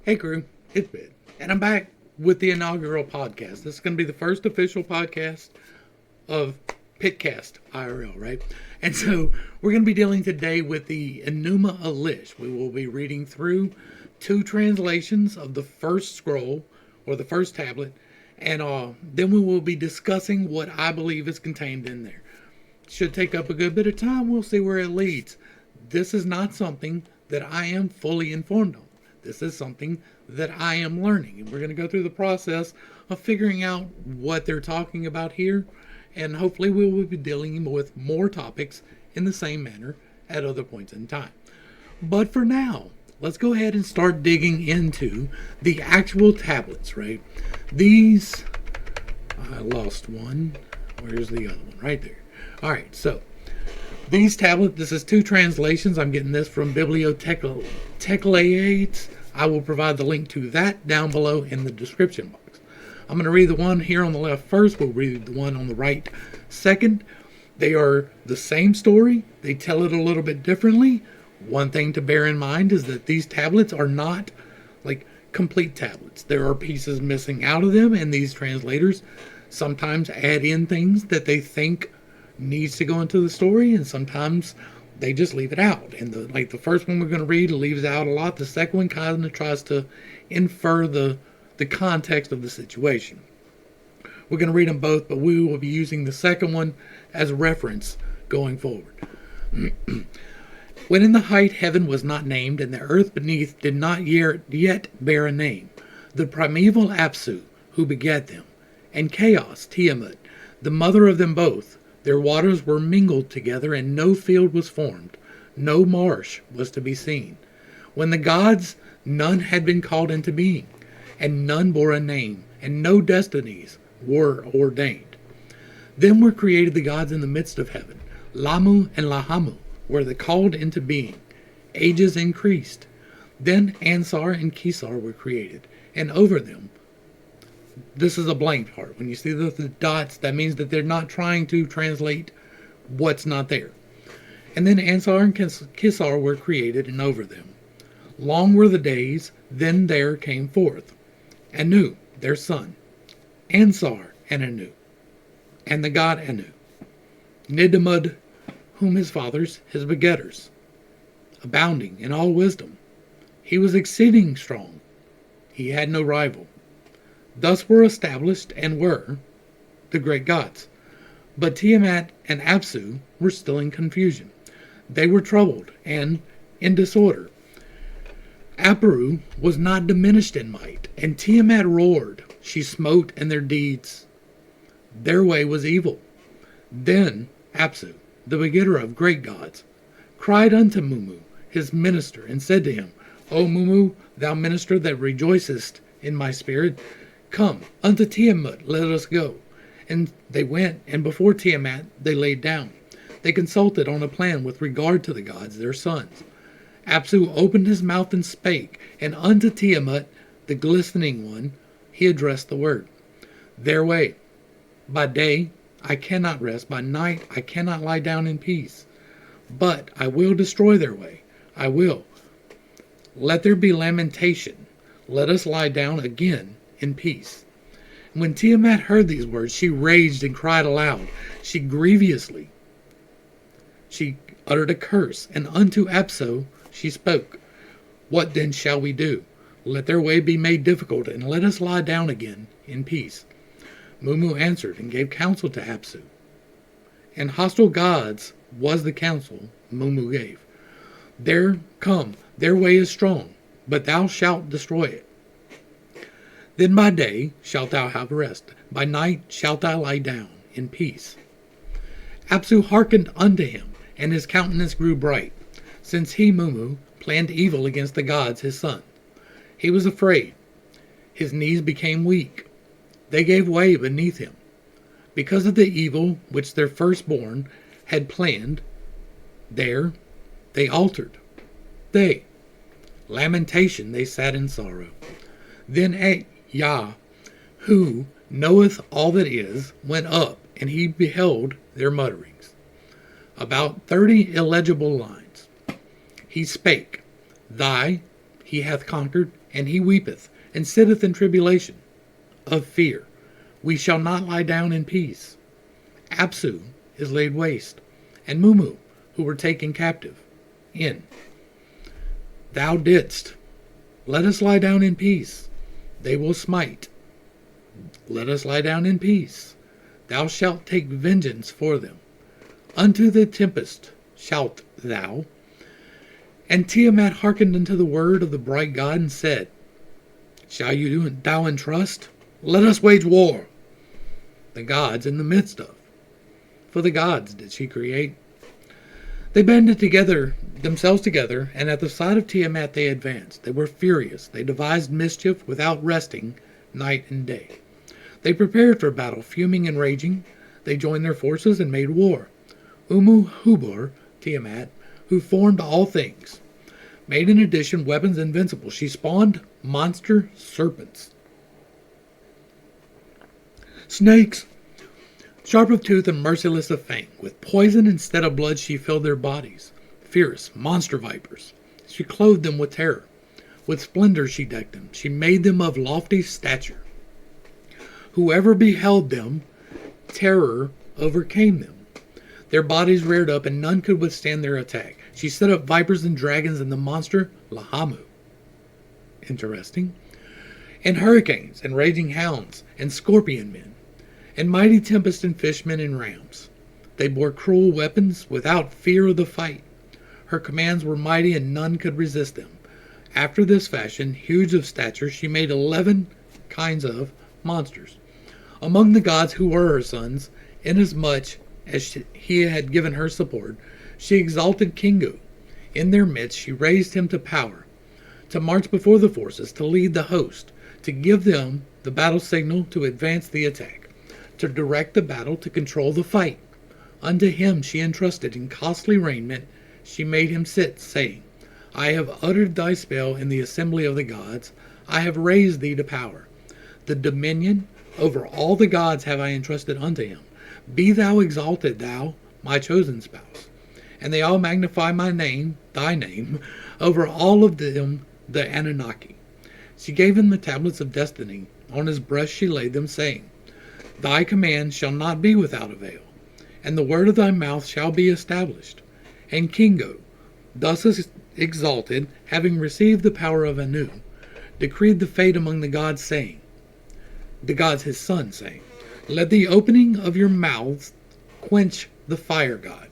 Hey crew, it's Pitt, and I'm back with the inaugural podcast. This is going to be the first official podcast of PittCast IRL, right? And so we're going to be dealing today with the Enuma Elish. We will be reading through two translations of the first scroll, or the first tablet, and then we will be discussing what I believe is contained in there. Should take up a good bit of time. We'll see where it leads. This is not something that I am fully informed on. This is something that I am learning, and we're going to go through the process of figuring out what they're talking about here, and hopefully we will be dealing with more topics in the same manner at other points in time. But for now, let's go ahead and start digging into the actual tablets, right? These, I lost one. Where's the other one? Right there. All right, so these tablets, this is two translations. I'm getting this from Bibliotheca Teclates. I will provide the link to that down below in the description box. I'm going to read the one here on the left first. We'll read the one on the right second. They are the same story. They tell it a little bit differently. One thing to bear in mind is that these tablets are not like complete tablets. There are pieces missing out of them, and these translators sometimes add in things that they think needs to go into the story, and sometimes they just leave it out. And the first one we're going to read leaves out a lot. The second one kind of tries to infer the context of the situation. We're going to read them both, but we will be using the second one as reference going forward. When in the height heaven was not named, and the earth beneath did not yet bear a name, the primeval Apsu, who begat them, and Chaos, Tiamat, the mother of them both, their waters were mingled together, and no field was formed, no marsh was to be seen. When the gods, none had been called into being, and none bore a name, and no destinies were ordained. Then were created the gods in the midst of heaven. Lamu and Lahamu were the called into being. Ages increased. Then Ansar and Kesar were created, and over them, this is a blank part. When you see the dots, that means that they're not trying to translate what's not there. And then Ansar and Kesar were created, and over them. Long were the days, then there came forth Anu, their son, Ansar and Anu, and the god Anu, Nidamud, whom his fathers, his begetters, abounding in all wisdom. He was exceeding strong. He had no rival. Thus were established and were the great gods. But Tiamat and Apsu were still in confusion. They were troubled and in disorder. Aparu was not diminished in might, and Tiamat roared. She smote in their deeds. Their way was evil. Then Apsu, the begetter of great gods, cried unto Mumu, his minister, and said to him, O Mumu, thou minister that rejoicest in my spirit, come unto Tiamat, let us go. And they went, and before Tiamat they laid down. They consulted on a plan with regard to the gods, their sons. Apsu opened his mouth and spake, and unto Tiamat, the glistening one, he addressed the word. Their way. By day I cannot rest, by night I cannot lie down in peace. But I will destroy their way. I will. Let there be lamentation. Let us lie down again in peace. When Tiamat heard these words, she raged and cried aloud. She uttered a curse, and unto Apsu she spoke. What then shall we do? Let their way be made difficult, and let us lie down again in peace. Mumu answered and gave counsel to Apsu. And hostile gods was the counsel Mumu gave. Their way is strong, but thou shalt destroy it. Then by day shalt thou have rest, by night shalt thou lie down in peace. Apsu hearkened unto him, and his countenance grew bright, since he, Mumu, planned evil against the gods his son. He was afraid. His knees became weak. They gave way beneath him. Because of the evil which their firstborn had planned, there they altered. Lamentation, they sat in sorrow. Then Yah, who knoweth all that is, went up, and he beheld their mutterings. About 30 illegible lines. He spake, he hath conquered, and he weepeth, and sitteth in tribulation of fear. We shall not lie down in peace. Apsu is laid waste, and Mumu, who were taken captive, in. Thou didst. Let us lie down in peace. They will smite. Let us lie down in peace. Thou shalt take vengeance for them. Unto the tempest shalt thou. And Tiamat hearkened unto the word of the bright God, and said, Shall you do thou entrust? Let us wage war. The gods in the midst of. For the gods did she create. They banded themselves together, and at the sight of Tiamat they advanced. They were furious. They devised mischief without resting night and day. They prepared for battle, fuming and raging. They joined their forces and made war. Umu Hubur, Tiamat, who formed all things, made in addition weapons invincible. She spawned monster serpents, snakes, sharp of tooth and merciless of fang. With poison instead of blood she filled their bodies. Fierce monster vipers. She clothed them with terror. With splendor she decked them. She made them of lofty stature. Whoever beheld them, terror overcame them. Their bodies reared up, and none could withstand their attack. She set up vipers and dragons and the monster Lahamu. Interesting. And hurricanes, and raging hounds, and scorpion men, and mighty tempests and fishmen and rams. They bore cruel weapons without fear of the fight. Her commands were mighty, and none could resist them. After this fashion, huge of stature, she made 11 kinds of monsters. Among the gods who were her sons, inasmuch as he had given her support, she exalted Kingu. In their midst she raised him to power, to march before the forces, to lead the host, to give them the battle signal, to advance the attack, to direct the battle, to control the fight. Unto him she entrusted in costly raiment, she made him sit, saying, I have uttered thy spell in the assembly of the gods, I have raised thee to power. The dominion over all the gods have I entrusted unto him. Be thou exalted, thou, my chosen spouse. And they all magnify my name, thy name, over all of them, the Anunnaki. She gave him the tablets of destiny. On his breast she laid them, saying, Thy command shall not be without avail, and the word of thy mouth shall be established. And Kingu, thus exalted, having received the power of Anu, decreed the fate among the gods, saying, the gods his son, saying, Let the opening of your mouths quench the fire god.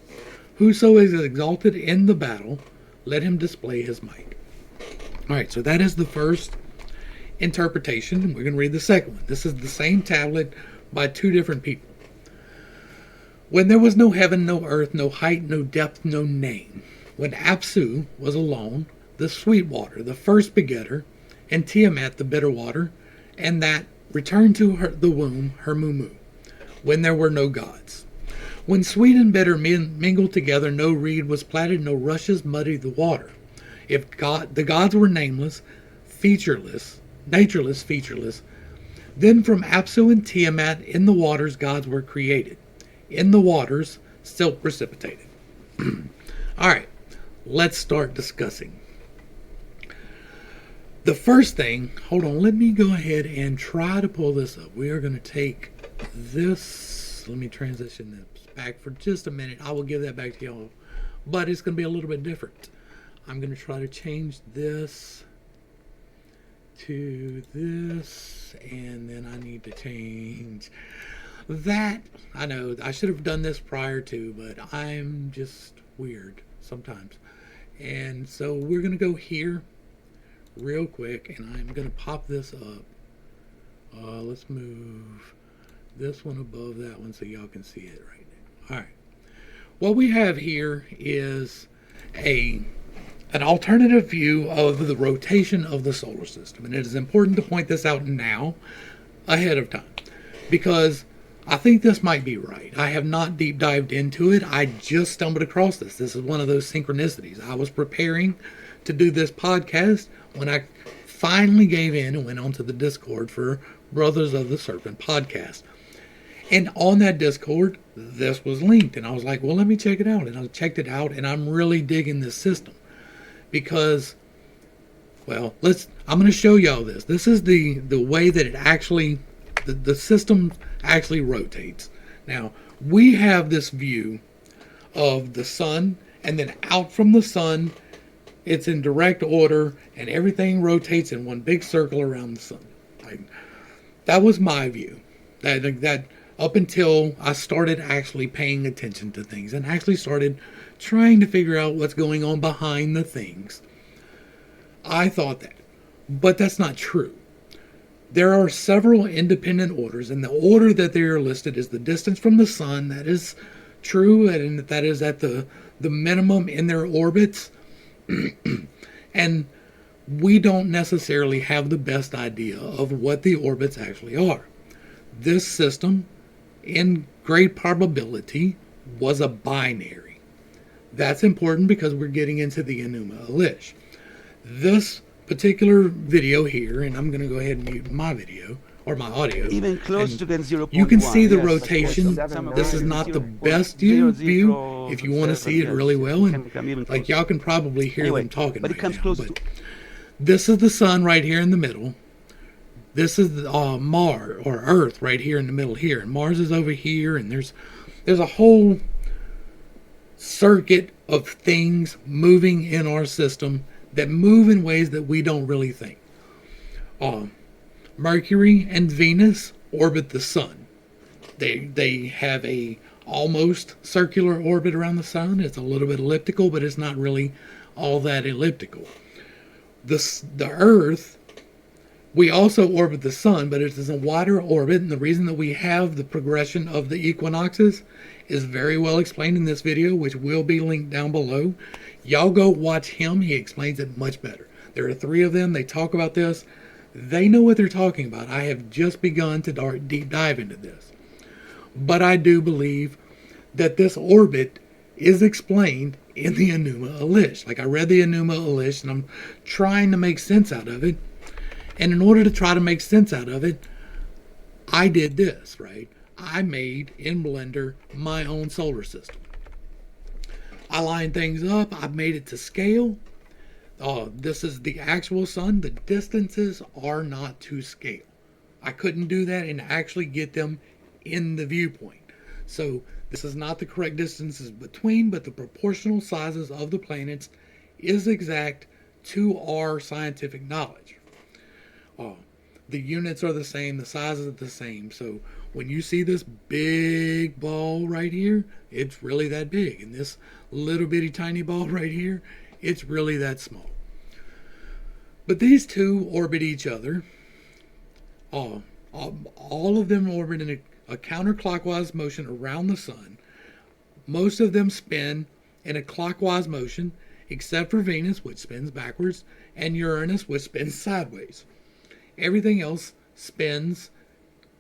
Whoso is exalted in the battle, let him display his might. All right, so that is the first interpretation. We're going to read the second one. This is the same tablet by two different people. When there was no heaven, no earth, no height, no depth, no name. When Apsu was alone, the sweet water, the first begetter, and Tiamat, the bitter water, and that returned to her the womb, her Mumu, when there were no gods. When sweet and bitter mingled together, no reed was platted, no rushes muddied the water. If the gods were nameless, natureless, featureless, then from Apsu and Tiamat in the waters gods were created. In the waters, silt precipitated. All right, let's start discussing. The first thing, hold on, let me go ahead and try to pull this up. We are going to take this, let me transition this back for just a minute. I will give that back to y'all, but it's going to be a little bit different. I'm going to try to change this to this, and then I need to change that. I know I should have done this prior to, but I'm just weird sometimes. And so we're going to go here real quick, and I'm going to pop this up. Let's move this one above that one so y'all can see it right now. All right. What we have here is an alternative view of the rotation of the solar system. And it is important to point this out now, ahead of time, because I think this might be right. I have not deep dived into it. I just stumbled across this. This is one of those synchronicities. I was preparing to do this podcast when I finally gave in and went onto the Discord for Brothers of the Serpent podcast. And on that Discord, this was linked. And I was like, well, let me check it out. And I checked it out, and I'm really digging this system. Because Well, I'm going to show y'all this. This is the way that it actually, the system actually rotates. Now, we have this view of the sun, and then out from the sun, it's in direct order, and everything rotates in one big circle around the sun. Like, that was my view. That up until I started actually paying attention to things and actually started trying to figure out what's going on behind the things. I thought that, but that's not true. There are several independent orders, and the order that they are listed is the distance from the sun. That is true, and that is at the minimum in their orbits. And we don't necessarily have the best idea of what the orbits actually are. This system, in great probability, was a binary. That's important because we're getting into the Enuma Elish. This particular video here, and I'm going to go ahead and mute my video or my audio. Even close to get 0.1. You can see the rotation. This is not the best view if you want to see it really well, and like y'all can probably hear them talking right now. But this is the sun right here in the middle. This is Mars or Earth right here in the middle here, and Mars is over here, and there's a whole circuit of things moving in our system that move in ways that we don't really think. Mercury and Venus orbit the sun. They have a almost circular orbit around the sun. It's a little bit elliptical, but it's not really all that elliptical. The Earth, we also orbit the sun, but it is a wider orbit, and the reason that we have the progression of the equinoxes is very well explained in this video, which will be linked down below. Y'all go watch him. He explains it much better. There are 3 of them. They talk about this. They know what they're talking about. I have just begun to deep dive into this. But I do believe that this orbit is explained in the Enuma Elish. Like, I read the Enuma Elish, and I'm trying to make sense out of it. And in order to try to make sense out of it, I did this, right? I made, in Blender, my own solar system. I lined things up. I made it to scale. This is the actual sun. The distances are not to scale. I couldn't do that and actually get them in the viewpoint. So this is not the correct distances between, but the proportional sizes of the planets is exact to our scientific knowledge. The units are the same. The sizes are the same. So when you see this big ball right here, it's really that big. And this little bitty tiny ball right here, it's really that small. But these two orbit each other. All of them orbit in a counterclockwise motion around the sun. Most of them spin in a clockwise motion, except for Venus, which spins backwards, and Uranus, which spins sideways. Everything else spins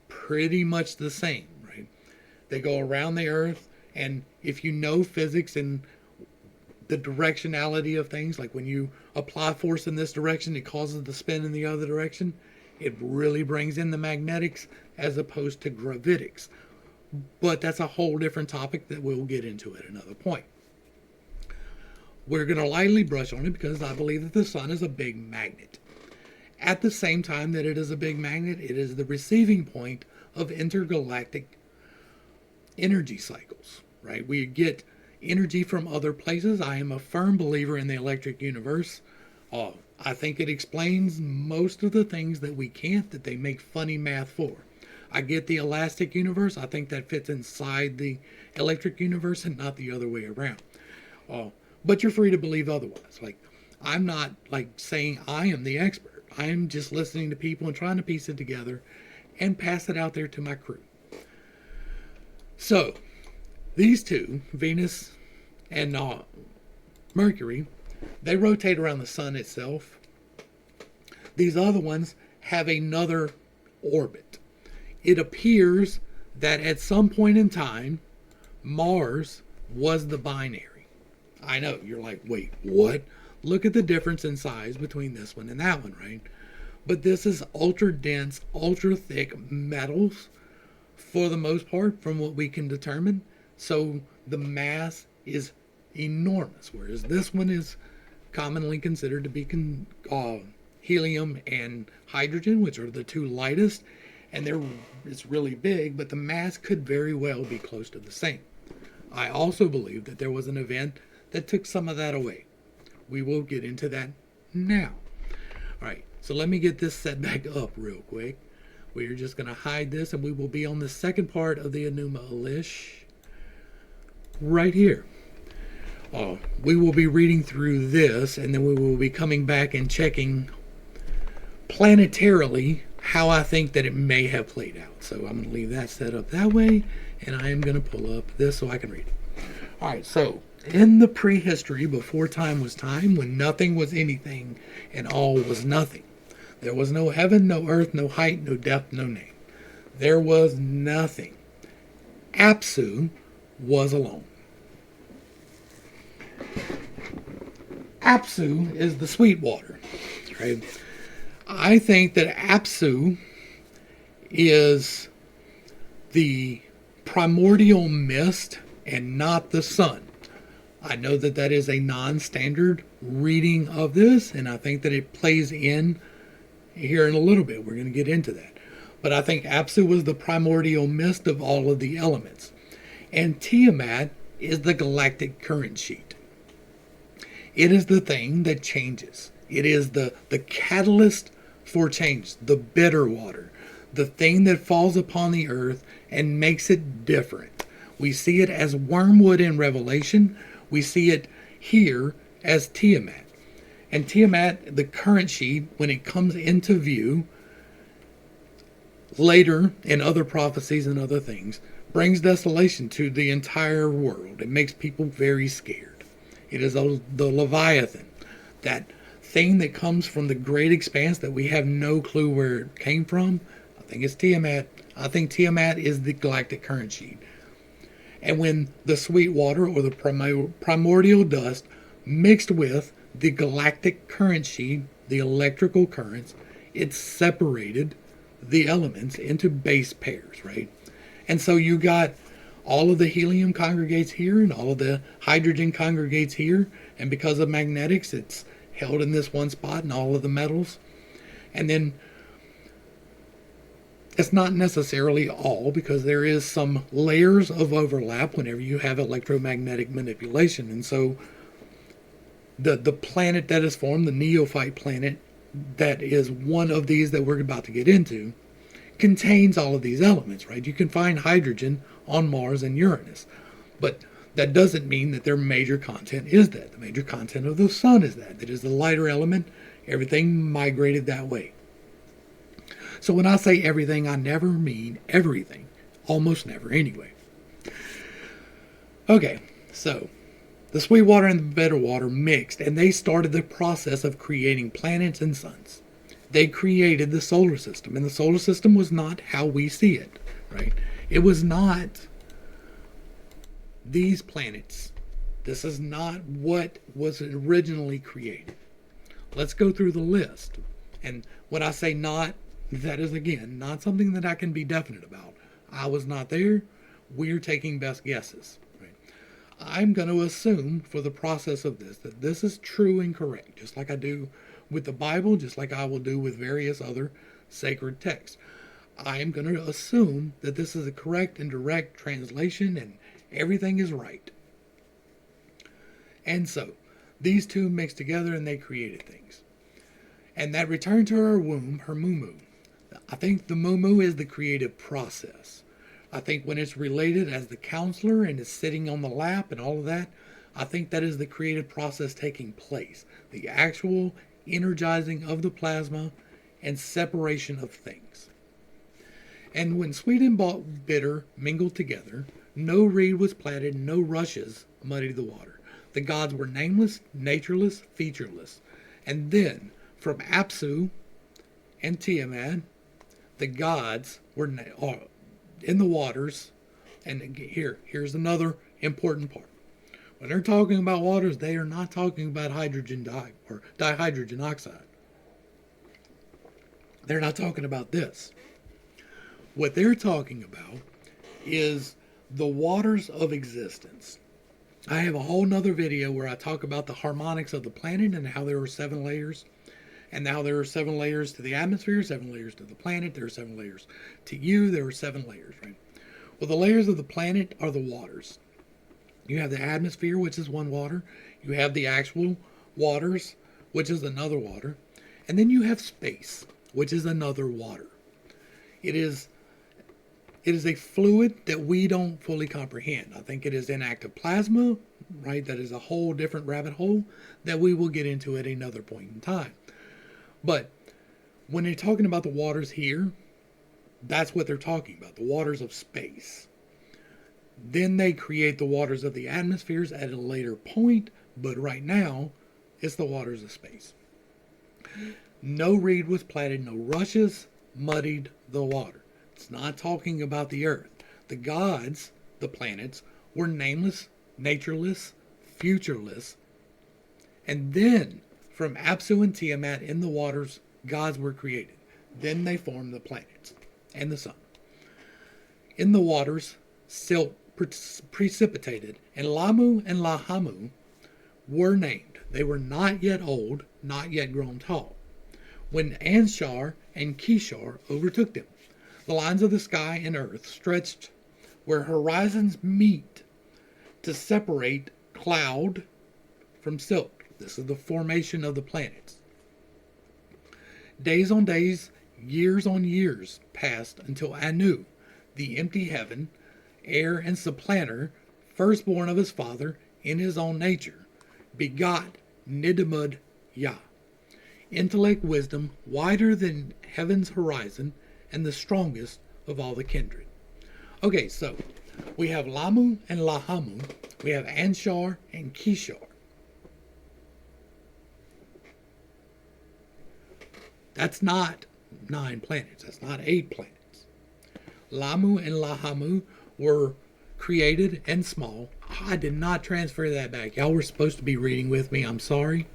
pretty much the same, right? They go around the Earth, and if you know physics and the directionality of things, like when you apply force in this direction, it causes the spin in the other direction. It really brings in the magnetics as opposed to gravitics. But that's a whole different topic that we'll get into at another point. We're going to lightly brush on it because I believe that the sun is a big magnet. At the same time that it is a big magnet, it is the receiving point of intergalactic energy cycles, right? We get energy from other places. I am a firm believer in the electric universe. I think it explains most of the things that we can't, that they make funny math for. I get the elastic universe. I think that fits inside the electric universe and not the other way around. But you're free to believe otherwise. Like, I'm not like saying I am the expert. I am just listening to people and trying to piece it together and pass it out there to my crew. So, these two, Venus and Mercury, they rotate around the sun itself. These other ones have another orbit. It appears that at some point in time, Mars was the binary. I know, you're like, wait, what? Look at the difference in size between this one and that one, right? But this is ultra dense, ultra thick metals for the most part, from what we can determine. So the mass is enormous, whereas this one is commonly considered to be helium and hydrogen, which are the two lightest, and it's really big, but the mass could very well be close to the same. I also believe that there was an event that took some of that away. We will get into that now. All right, so let me get this set back up real quick. We're just going to hide this, and we will be on the second part of the Enuma Elish right here. We will be reading through this, and then we will be coming back and checking planetarily how I think that it may have played out. So I'm going to leave that set up that way, and I am going to pull up this so I can read it. All right, so in the prehistory, before time was time, when nothing was anything and all was nothing, there was no heaven, no earth, no height, no depth, no name. There was nothing. Apsu was alone. Apsu is the sweet water, right? I think that Apsu is the primordial mist and not the sun. I know that that is a non-standard reading of this, and I think that it plays in here in a little bit. We're going to get into that. But I think Apsu was the primordial mist of all of the elements. And Tiamat is the galactic current sheet. It is the thing that changes. It is the catalyst for change, the bitter water, the thing that falls upon the earth and makes it different. We see it as wormwood in Revelation. We see it here as Tiamat. And Tiamat, the current sheet, when it comes into view later in other prophecies and other things, brings desolation to the entire world. It makes people very scared. It is the Leviathan, that thing that comes from the great expanse that we have no clue where it came from. I think it's Tiamat. I think Tiamat is the galactic current sheet. And when the sweet water or the primordial dust mixed with the galactic current sheet, the electrical currents, it separated the elements into base pairs, right? And so you got all of the helium congregates here and all of the hydrogen congregates here. And because of magnetics, it's held in this one spot and all of the metals. And then it's not necessarily all, because there is some layers of overlap whenever you have electromagnetic manipulation. And so the planet that is formed, the neophyte planet, that is one of these that we're about to get into, contains all of these elements, right? You can find hydrogen on Mars and Uranus, but that doesn't mean that their major content is that. The major content of the sun is that. It is the lighter element. Everything migrated that way. So when I say everything, I never mean everything. Almost never, anyway. Okay, so the sweet water and the bitter water mixed, and they started the process of creating planets and suns. They created the solar system, and the solar system was not how we see it, right? It was not these planets. This is not what was originally created. Let's go through the list. And when I say not, that is, again, not something that I can be definite about. I was not there. We're taking best guesses. Right? I'm going to assume for the process of this that this is true and correct, just like I do with the Bible, just like I will do with various other sacred texts. I am going to assume that this is a correct and direct translation and everything is right. And so, these two mixed together and they created things. And that returned to her womb, her mumu. I think the mumu is the creative process. I think when it's related as the counselor and is sitting on the lap and all of that, I think that is the creative process taking place. The actual energizing of the plasma and separation of things. And when sweet and bitter mingled together, no reed was planted, no rushes muddied the water. The gods were nameless, natureless, featureless. And then, from Apsu and Tiamat, the gods were in the waters. And here's another important part. When they're talking about waters, they are not talking about hydrogen or dihydrogen oxide. They're not talking about this. What they're talking about is the waters of existence. I have a whole nother video where I talk about the harmonics of the planet and how there are 7 layers. And now there are 7 layers to the atmosphere, 7 layers to the planet, there are 7 layers to you, there are 7 layers, right? Well, the layers of the planet are the waters. You have the atmosphere, which is one water. You have the actual waters, which is another water. And then you have space, which is another water. It is a fluid that we don't fully comprehend. I think it is inactive plasma, right? That is a whole different rabbit hole that we will get into at another point in time. But when they're talking about the waters here, that's what they're talking about, the waters of space. Then they create the waters of the atmospheres at a later point, but right now, it's the waters of space. No reed was platted, no rushes muddied the water. It's not talking about the earth. The gods, the planets, were nameless, natureless, futureless. And then, from Apsu and Tiamat in the waters, gods were created. Then they formed the planets and the sun. In the waters, silt precipitated, and Lamu and Lahamu were named. They were not yet old, not yet grown tall, when Anshar and Kishar overtook them. The lines of the sky and earth stretched where horizons meet to separate cloud from silt. This is the formation of the planets. Days on days, years on years passed until Anu, the empty heaven, heir and supplanter, firstborn of his father in his own nature, begot Nidamud Yah. Intellect, wisdom, wider than heaven's horizon, and the strongest of all the kindred. Okay, so we have Lamu and Lahamu. We have Anshar and Kishar. That's not 9 planets. That's not 8 planets. Lamu and Lahamu were created and small. I did not transfer that back. Y'all were supposed to be reading with me. I'm sorry.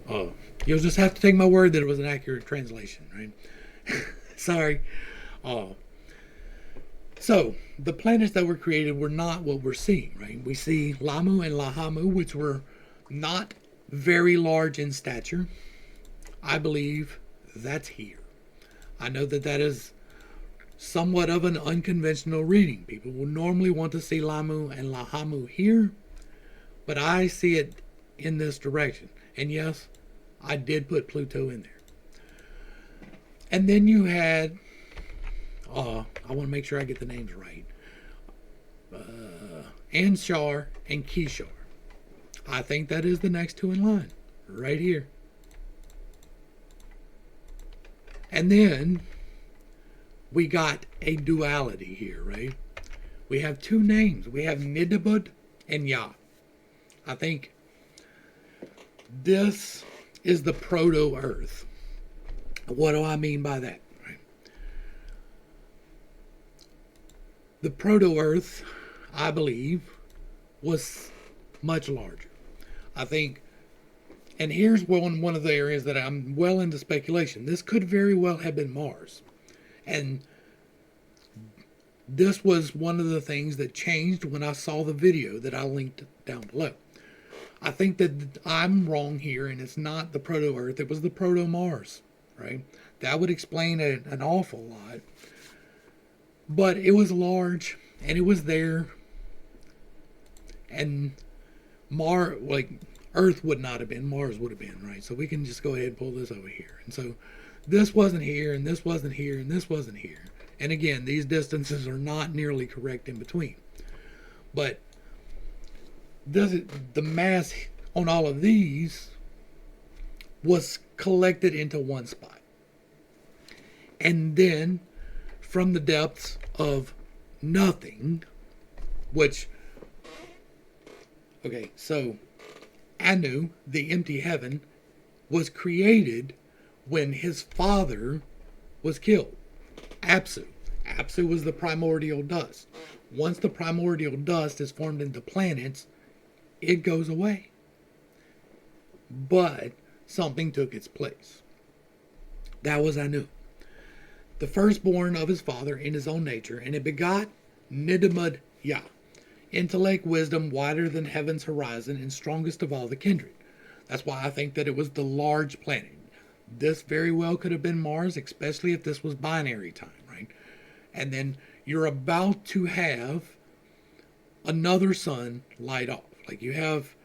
You'll just have to take my word that it was an accurate translation, right? Sorry. So, the planets that were created were not what we're seeing, right? We see Lamu and Lahamu, which were not very large in stature. I believe that's here. I know that that is somewhat of an unconventional reading. People will normally want to see Lamu and Lahamu here, but I see it in this direction. And yes, I did put Pluto in there. And then you had, I want to make sure I get the names right, Anshar and Kishar. I think that is the next 2 in line, right here. And then we got a duality here, right? We have 2 names. We have Nidabud and Yah. I think this is the proto-Earth. What do I mean by that? Right? The proto-Earth, I believe, was much larger. I think, and here's one of the areas that I'm well into speculation. This could very well have been Mars. And this was one of the things that changed when I saw the video that I linked down below. I think that I'm wrong here, and it's not the proto-Earth. It was the proto-Mars, right? That would explain an awful lot. But it was large, and it was there. And Earth would not have been, Mars would have been, right? So we can just go ahead and pull this over here. And so this wasn't here, and this wasn't here, and this wasn't here. And again, these distances are not nearly correct in between. But the mass on all of these was collected into one spot. And then from the depths of nothing, which, okay, so Anu, the empty heaven, was created when his father was killed. Apsu. Apsu was the primordial dust. Once the primordial dust is formed into planets, it goes away. But something took its place. That was Anu, the firstborn of his father in his own nature, and it begot Nidamud Yah. intellect, wisdom, wider than heaven's horizon, and strongest of all the kindred. That's why I think that it was the large planet. This very well could have been Mars, especially if this was binary time, right? And then you're about to have another sun light off. Like you have,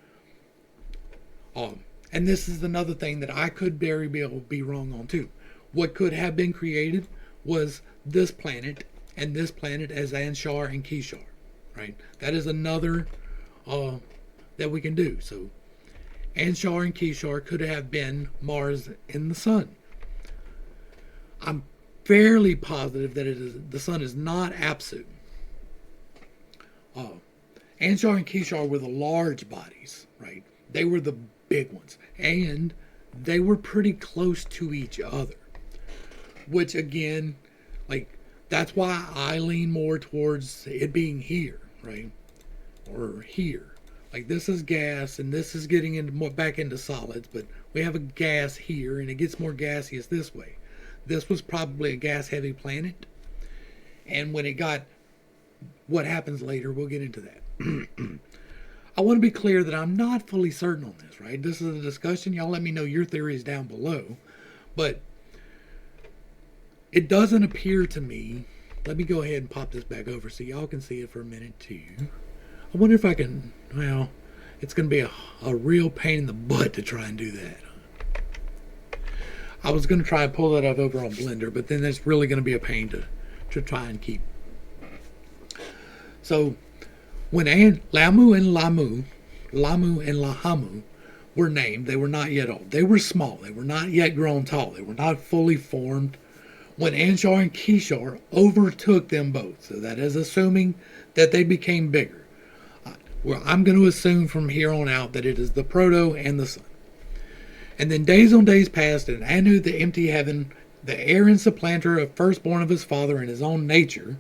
and this is another thing that I could very be wrong on too. What could have been created was this planet and this planet as Anshar and Kishar, right? That is another that we can do. So Anshar and Kishar could have been Mars and the sun. I'm fairly positive that the sun is not Apsu. Anshar and Kishar were the large bodies, right? They were the big ones. And they were pretty close to each other. Which again, like, that's why I lean more towards it being here, right? Or here. Like, this is gas, and this is getting into back into solids, but we have a gas here, and it gets more gaseous this way. This was probably a gas-heavy planet, and when it got what happens later, we'll get into that. I want to be clear that I'm not fully certain on this, right? This is a discussion. Y'all let me know your theories down below, but it doesn't appear to me. Let me go ahead and pop this back over so y'all can see it for a minute too. I wonder if I can, well, it's going to be a real pain in the butt to try and do that. I was going to try and pull that up over on Blender, but then it's really going to be a pain to try and keep. So, when Lamu and Lahamu were named, they were not yet old. They were small. They were not yet grown tall. They were not fully formed when Anshar and Kishar overtook them both. So that is assuming that they became bigger. Well, I'm going to assume from here on out that it is the Proto and the Sun. And then days on days passed, and Anu, the empty heaven, the heir and supplanter of firstborn of his father in his own nature,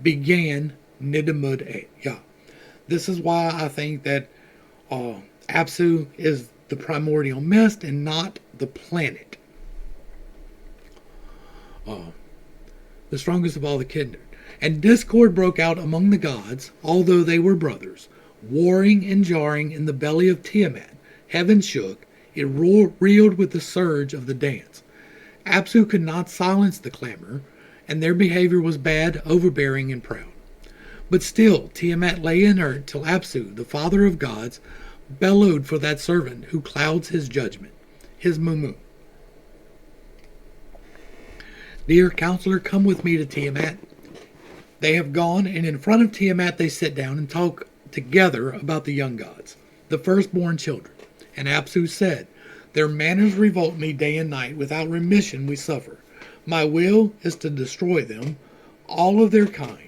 began Nidamud Yah. This is why I think that Apsu is the primordial mist and not the planet. The strongest of all the kindred. And discord broke out among the gods, although they were brothers, warring and jarring in the belly of Tiamat. Heaven shook, it reeled with the surge of the dance. Apsu could not silence the clamor, and their behavior was bad, overbearing, and proud. But still, Tiamat lay inert till Apsu, the father of gods, bellowed for that servant who clouds his judgment, his Mumu. Dear counselor, come with me to Tiamat. They have gone, and in front of Tiamat they sit down and talk together about the young gods, the firstborn children. And Apsu said, their manners revolt me day and night, without remission we suffer. My will is to destroy them, all of their kind.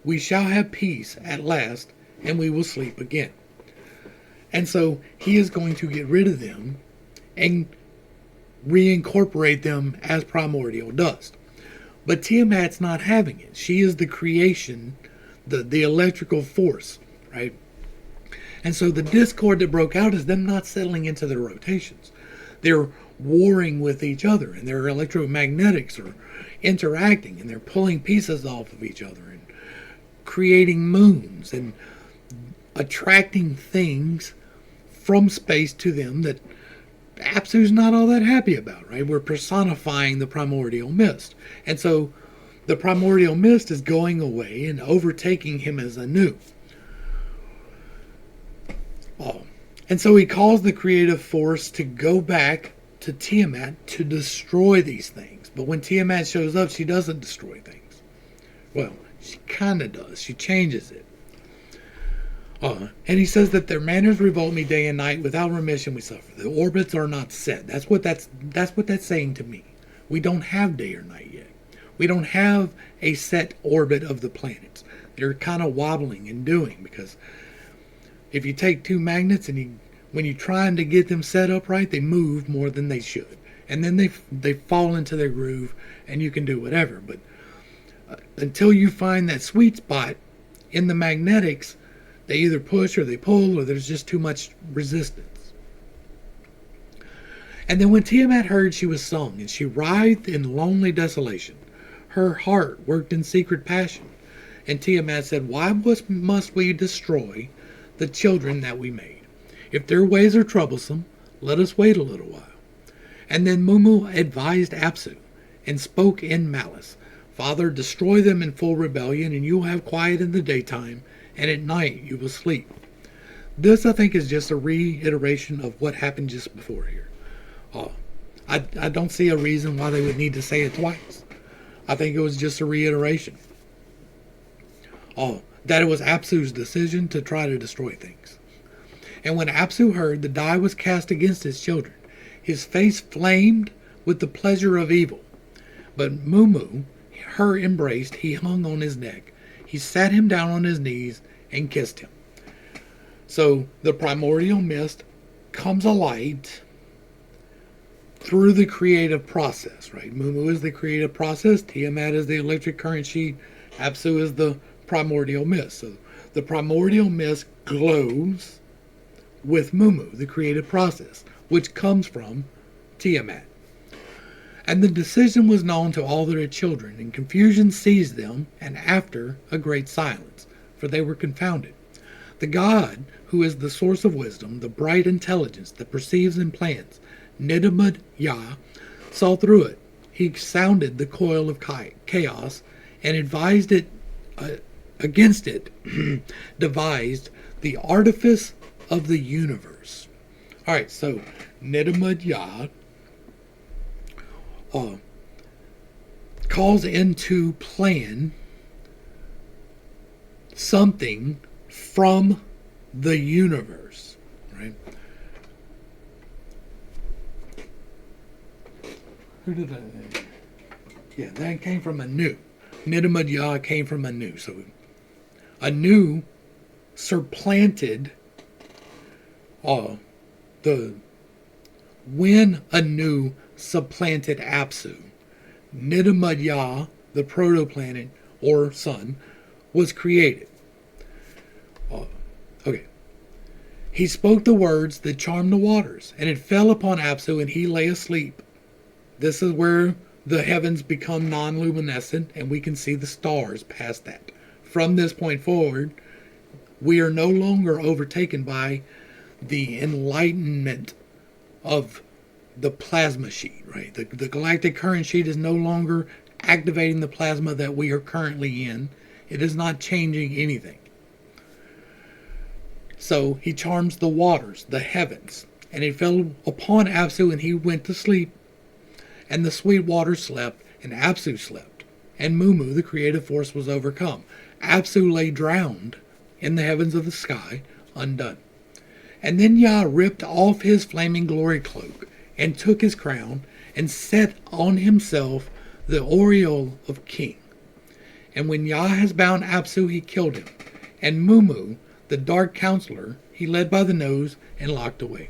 We shall have peace at last, and we will sleep again. And so he is going to get rid of them and reincorporate them as primordial dust. But Tiamat's not having it. She is the creation, the electrical force, right? And so the discord that broke out is them not settling into their rotations. They're warring with each other, and their electromagnetics are interacting, and they're pulling pieces off of each other and creating moons and attracting things from space to them that Apsu's not all that happy about, right? We're personifying the primordial mist. And so the primordial mist is going away and overtaking him as Anu. And so he calls the creative force to go back to Tiamat to destroy these things. But when Tiamat shows up, she doesn't destroy things. Well, she kind of does. She changes it. And he says that their manners revolt me day and night. Without remission we suffer. The orbits are not set. That's what that's saying to me. We don't have day or night yet. We don't have a set orbit of the planets. They're kind of wobbling and doing, because if you take two magnets and when you're trying to get them set up right, they move more than they should. And then they fall into their groove and you can do whatever. But until you find that sweet spot in the magnetics, they either push or they pull, or there's just too much resistance. And then when Tiamat heard, she was sung, and she writhed in lonely desolation. Her heart worked in secret passion, And Tiamat said, "Why must we destroy the children that we made? If their ways are troublesome, let us wait a little while." And then Mumu advised Apsu and spoke in malice. "Father, destroy them in full rebellion, and you will have quiet in the daytime, and at night you will sleep." This, I think, is just a reiteration of what happened just before here. I don't see a reason why they would need to say it twice. I think it was just a reiteration. That it was Apsu's decision to try to destroy things. And when Apsu heard the die was cast against his children, his face flamed with the pleasure of evil. But Mumu, her embraced, he hung on his neck. He sat him down on his knees and kissed him. So the primordial mist comes alight through the creative process, right? Mumu is the creative process. Tiamat is the electric current sheet. Apsu is the primordial mist. So the primordial mist glows with Mumu, the creative process, which comes from Tiamat. And the decision was known to all their children, and confusion seized them, and after a great silence, for they were confounded. The God, who is the source of wisdom, the bright intelligence that perceives and plans, Nidamud Yah, saw through it. He sounded the coil of chaos and advised it against it, devised the artifice of the universe. All right, so Nidamud Yah calls into plan something from the universe, right? Who did that? Yeah, that came from Anu. Nidamud Yah came from Anu. So Anu supplanted when Anu supplanted Apsu, Nidamud Yah, the protoplanet or sun, was created. Okay. He spoke the words that charmed the waters, and it fell upon Apsu, and he lay asleep. This is where the heavens become non-luminescent, and we can see the stars past that. From this point forward, we are no longer overtaken by the enlightenment of the plasma sheet, right? The galactic current sheet is no longer activating the plasma that we are currently in. It is not changing anything. So he charms the waters, the heavens, and it fell upon Apsu, and he went to sleep. And the sweet waters slept, and Apsu slept. And Mumu, the creative force, was overcome. Apsu lay drowned in the heavens of the sky, undone. And then Yah ripped off his flaming glory cloak, and took his crown, and set on himself the aureole of king. And when Yah has bound Apsu, he killed him. And Mumu, the dark counselor, he led by the nose and locked away.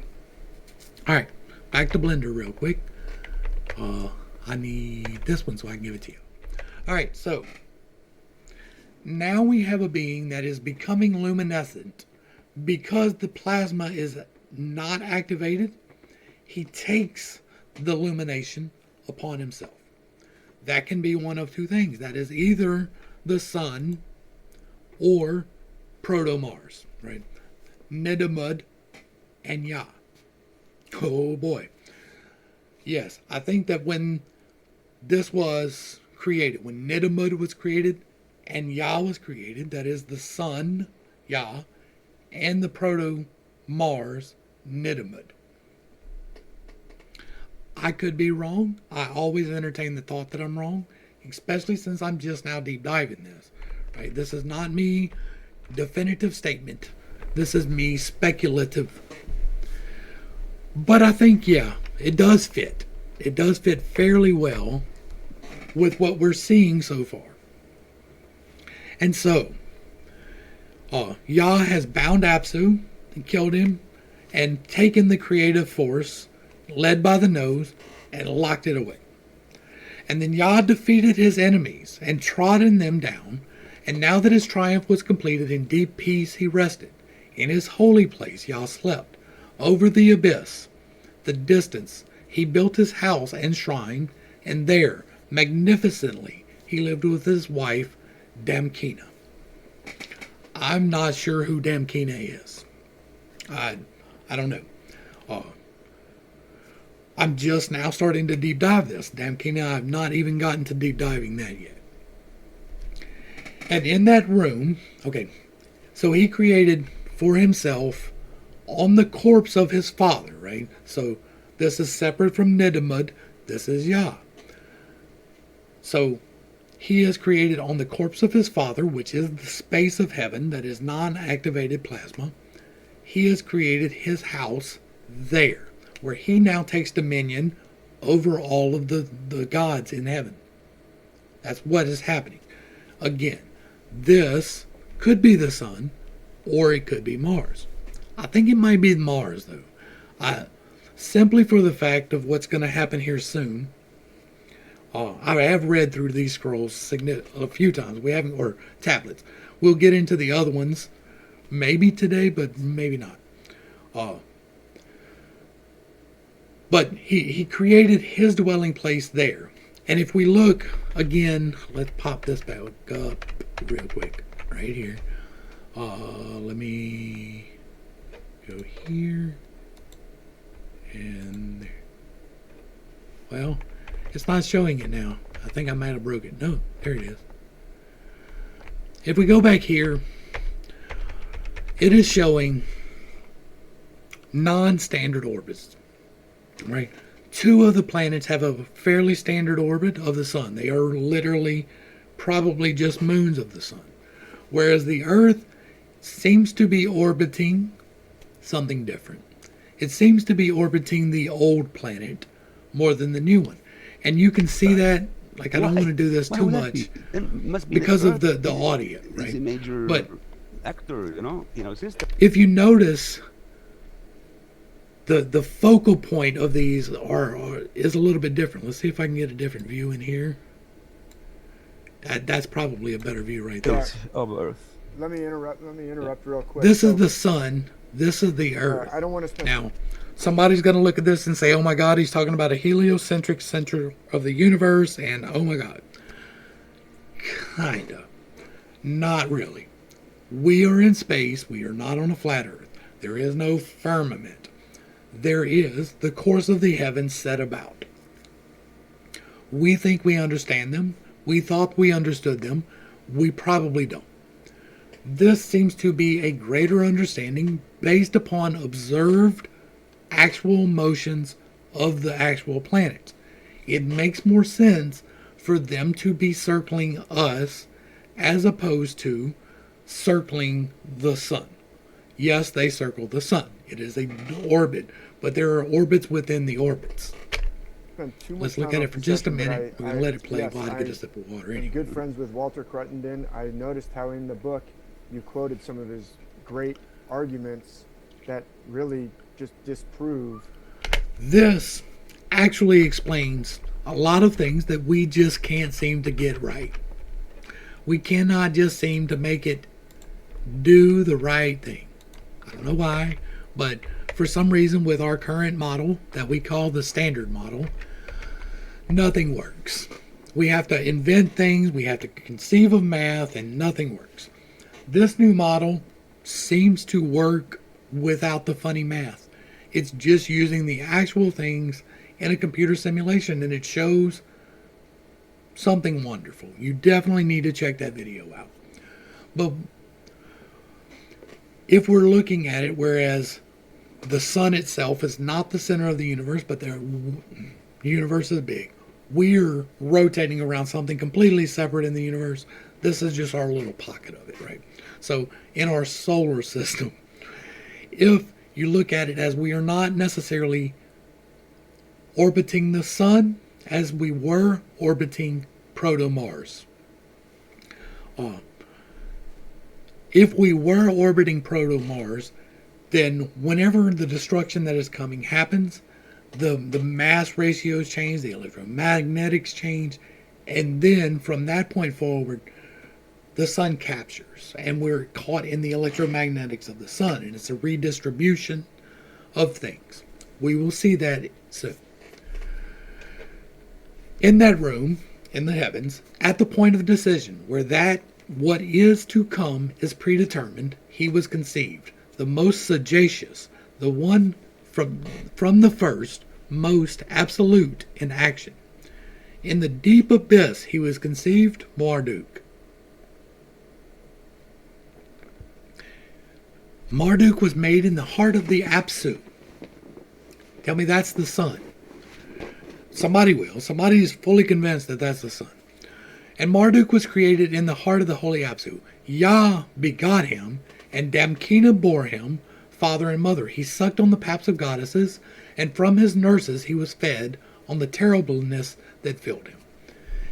All right, back to Blender real quick. I need this one so I can give it to you. All right, so now we have a being that is becoming luminescent because the plasma is not activated. He takes the illumination upon himself. That can be one of two things. That is either the sun or Proto-Mars, right? Nidamud and Yah. Oh boy. Yes, I think that when this was created, when Nidamud was created and Yah was created, that is the sun, Yah, and the Proto-Mars, Nidamud. I could be wrong. I always entertain the thought that I'm wrong, especially since I'm just now deep diving this. Right? This is not me definitive statement. This is me speculative. But I think, yeah, it does fit. It does fit fairly well with what we're seeing so far. And so, Yah has bound Apsu and killed him and taken the creative force led by the nose and locked it away. And then Yah defeated his enemies and trodden them down. And now that his triumph was completed, in deep peace he rested. In his holy place Yah slept. Over the abyss, the distance, he built his house and shrine, and there, magnificently, he lived with his wife, Damkina. I'm not sure who Damkina is. I don't know. I'm just now starting to deep dive this. Damkina, I've not even gotten to deep diving that yet. And in that room, okay, so he created for himself on the corpse of his father, right? So this is separate from Nidamud. This is Yah. So he has created on the corpse of his father, which is the space of heaven that is non-activated plasma. He has created his house there, where he now takes dominion over all of the gods in heaven. That's what is happening. Again, this could be the sun, or it could be Mars. I think it might be Mars, though. Simply for the fact of what's going to happen here soon. I have read through these scrolls a few times. We haven't, or tablets. We'll get into the other ones maybe today, but maybe not. But he created his dwelling place there. And if we look again, let's pop this back up real quick right here. Let me go here and there. Well, it's not showing it now. I think I might have broke it. No, there it is. If we go back here, it is showing non-standard orbits, right? 2 of the planets have a fairly standard orbit of the sun. They are literally probably just moons of the sun. Whereas the Earth seems to be orbiting something different. It seems to be orbiting the old planet more than the new one. And you can see that, like, I don't want to do this too much because of the audio, right? He's a major but actor, system. If you notice, the focal point of these is a little bit different. Let's see if I can get a different view in here. That's probably a better view right there. Of Earth. Let me interrupt real quick. This is the sun. This is the Earth. I don't want to spend... Now, somebody's going to look at this and say, oh my God, he's talking about a heliocentric center of the universe, and oh my God. Kinda. Not really. We are in space. We are not on a flat Earth. There is no firmament. There is the course of the heavens set about. We think we understand them. We thought we understood them. We probably don't. This seems to be a greater understanding based upon observed actual motions of the actual planets. It makes more sense for them to be circling us as opposed to circling the sun. Yes, they circle the sun. It is an orbit, but there are orbits within the orbits. Let's look at it for just a minute. We'll let it play while I get a sip of water. I'm good friends with Walter Cruttenden. I noticed how in the book you quoted some of his great arguments that really just disprove. This actually explains a lot of things that we just can't seem to get right. We cannot just seem to make it do the right thing. I don't know why, but for some reason with our current model that we call the standard model, nothing works. We have to invent things, we have to conceive of math, and nothing works. This new model seems to work without the funny math. It's just using the actual things in a computer simulation, and it shows something wonderful. You definitely need to check that video out. But if we're looking at it, whereas the sun itself is not the center of the universe, but the universe is big. We're rotating around something completely separate in the universe. This is just our little pocket of it, right? So in our solar system, if you look at it as we are not necessarily orbiting the sun as we were orbiting Proto-Mars. If we were orbiting Proto-Mars, then whenever the destruction that is coming happens, the mass ratios change, the electromagnetics change, and then from that point forward, the sun captures, and we're caught in the electromagnetics of the sun, and it's a redistribution of things. We will see that soon. In that room, in the heavens, at the point of decision, where that What is to come is predetermined. He was conceived, the most sagacious, the one from the first, most absolute in action. In the deep abyss he was conceived, Marduk. Marduk was made in the heart of the Apsu. Tell me that's the sun. Somebody will. Somebody is fully convinced that that's the sun. And Marduk was created in the heart of the holy Apsu. Yah begot him, and Damkina bore him, father and mother. He sucked on the paps of goddesses, and from his nurses he was fed on the terribleness that filled him.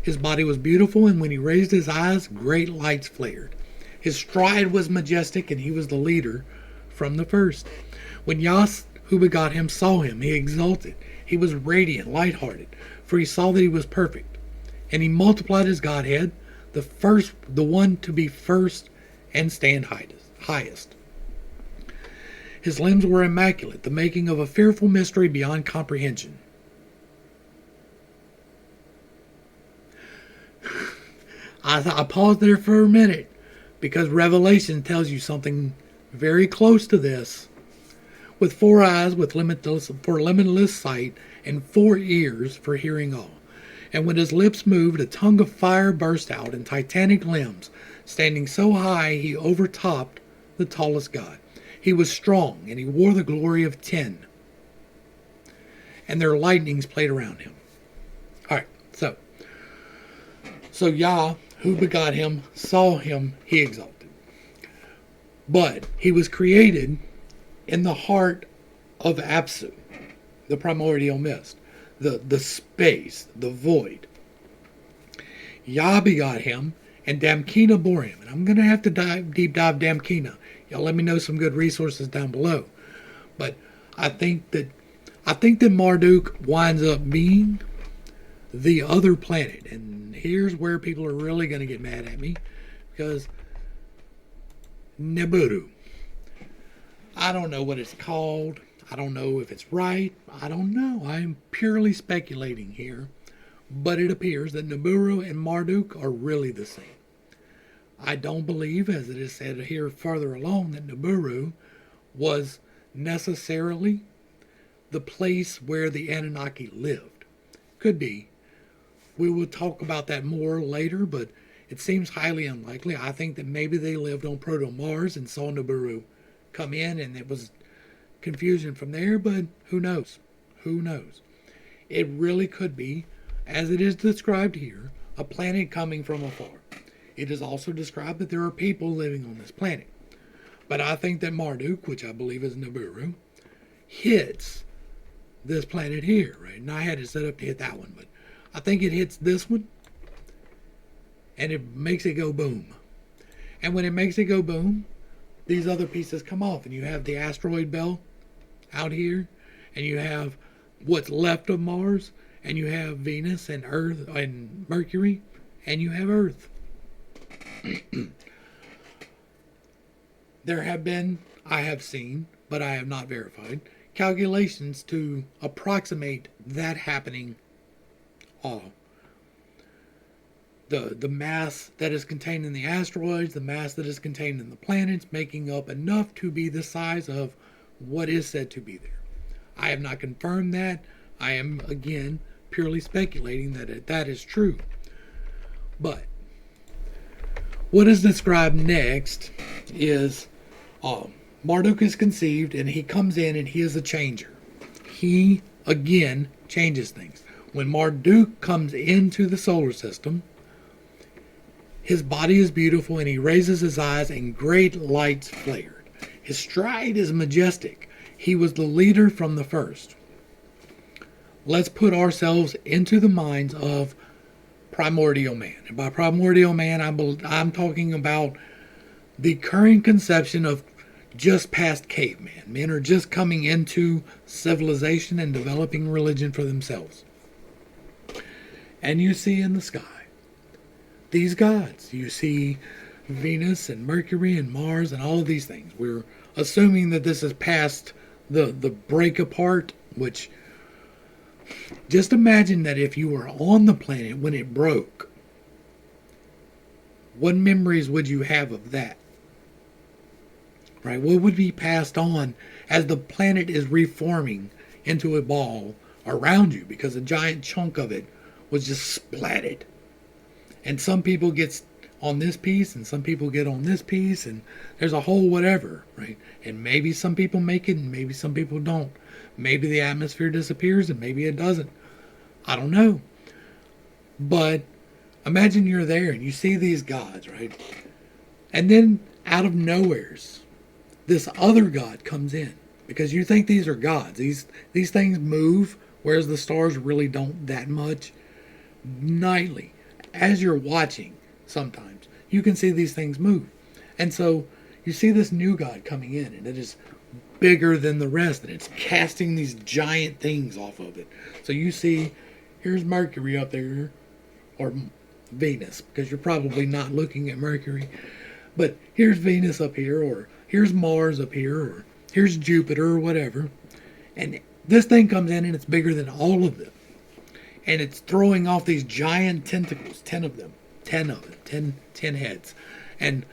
His body was beautiful, and when he raised his eyes, great lights flared. His stride was majestic, and he was the leader from the first. When Yas, who begot him, saw him, he exulted. He was radiant, light-hearted, for he saw that he was perfect. And he multiplied his Godhead, the one to be first and stand highest. His limbs were immaculate, the making of a fearful mystery beyond comprehension. I paused there for a minute because Revelation tells you something very close to this. With 4 eyes for limitless sight, and 4 ears for hearing all. And when his lips moved, a tongue of fire burst out, and titanic limbs, standing so high he overtopped the tallest god. He was strong, and he wore the glory of 10. And their lightnings played around him. Alright, so Yah, who begot him, saw him, he exalted. But he was created in the heart of Apsu, the primordial mist, the space, the void. Yah begot him, and Damkina bore him. And I'm going to have to deep dive Damkina. Y'all let me know some good resources down below. But I think that Marduk winds up being the other planet. And here's where people are really going to get mad at me, because Niburu. I don't know what it's called. I don't know if it's right. I don't know. I am purely speculating here. But it appears that Niburu and Marduk are really the same. I don't believe, as it is said here further along, that Niburu was necessarily the place where the Anunnaki lived. Could be. We will talk about that more later, but it seems highly unlikely. I think that maybe they lived on Proto-Mars and saw Niburu come in, and it was confusion from there, but who knows? Who knows? It really could be, as it is described here, a planet coming from afar. It is also described that there are people living on this planet. But I think that Marduk, which I believe is Niburu, hits this planet here, right? And I had it set up to hit that one, but I think it hits this one, and it makes it go boom. And when it makes it go boom, these other pieces come off, and you have the asteroid belt out here, and you have what's left of Mars, and you have Venus and Earth and Mercury, and you have Earth. There have been, I have seen, but I have not verified, calculations to approximate that happening all. The mass that is contained in the asteroids, the mass that is contained in the planets, making up enough to be the size of what is said to be there. I have not confirmed that. I am, again, purely speculating that that is true. But what is described next is Marduk is conceived, and he comes in, and he is a changer. He, again, changes things. When Marduk comes into the solar system, his body is beautiful, and he raises his eyes, and great lights flared. His stride is majestic. He was the leader from the first. Let's put ourselves into the minds of primordial man. And by primordial man, I'm talking about the current conception of just past caveman. Men are just coming into civilization and developing religion for themselves. And you see in the sky these gods. You see Venus and Mercury and Mars and all of these things. We're assuming that this is past the break apart, which, just imagine that if you were on the planet when it broke, what memories would you have of that? Right? What would be passed on as the planet is reforming into a ball around you, because a giant chunk of it was just splatted. And some people get on this piece and some people get on this piece, and there's a whole whatever, right? And maybe some people make it and maybe some people don't. Maybe the atmosphere disappears and maybe it doesn't. I don't know. But imagine you're there and you see these gods, right? And then out of nowheres, this other god comes in, because you think these are gods. These things move, whereas the stars really don't that much. Nightly, as you're watching, sometimes you can see these things move. And so you see this new god coming in, and it is bigger than the rest, and it's casting these giant things off of it. So you see, here's Mercury up there, or Venus, because you're probably not looking at Mercury, but here's Venus up here, or here's Mars up here, or here's Jupiter, or whatever. And this thing comes in and it's bigger than all of them. And it's throwing off these giant tentacles, 10 of them, 10 heads. And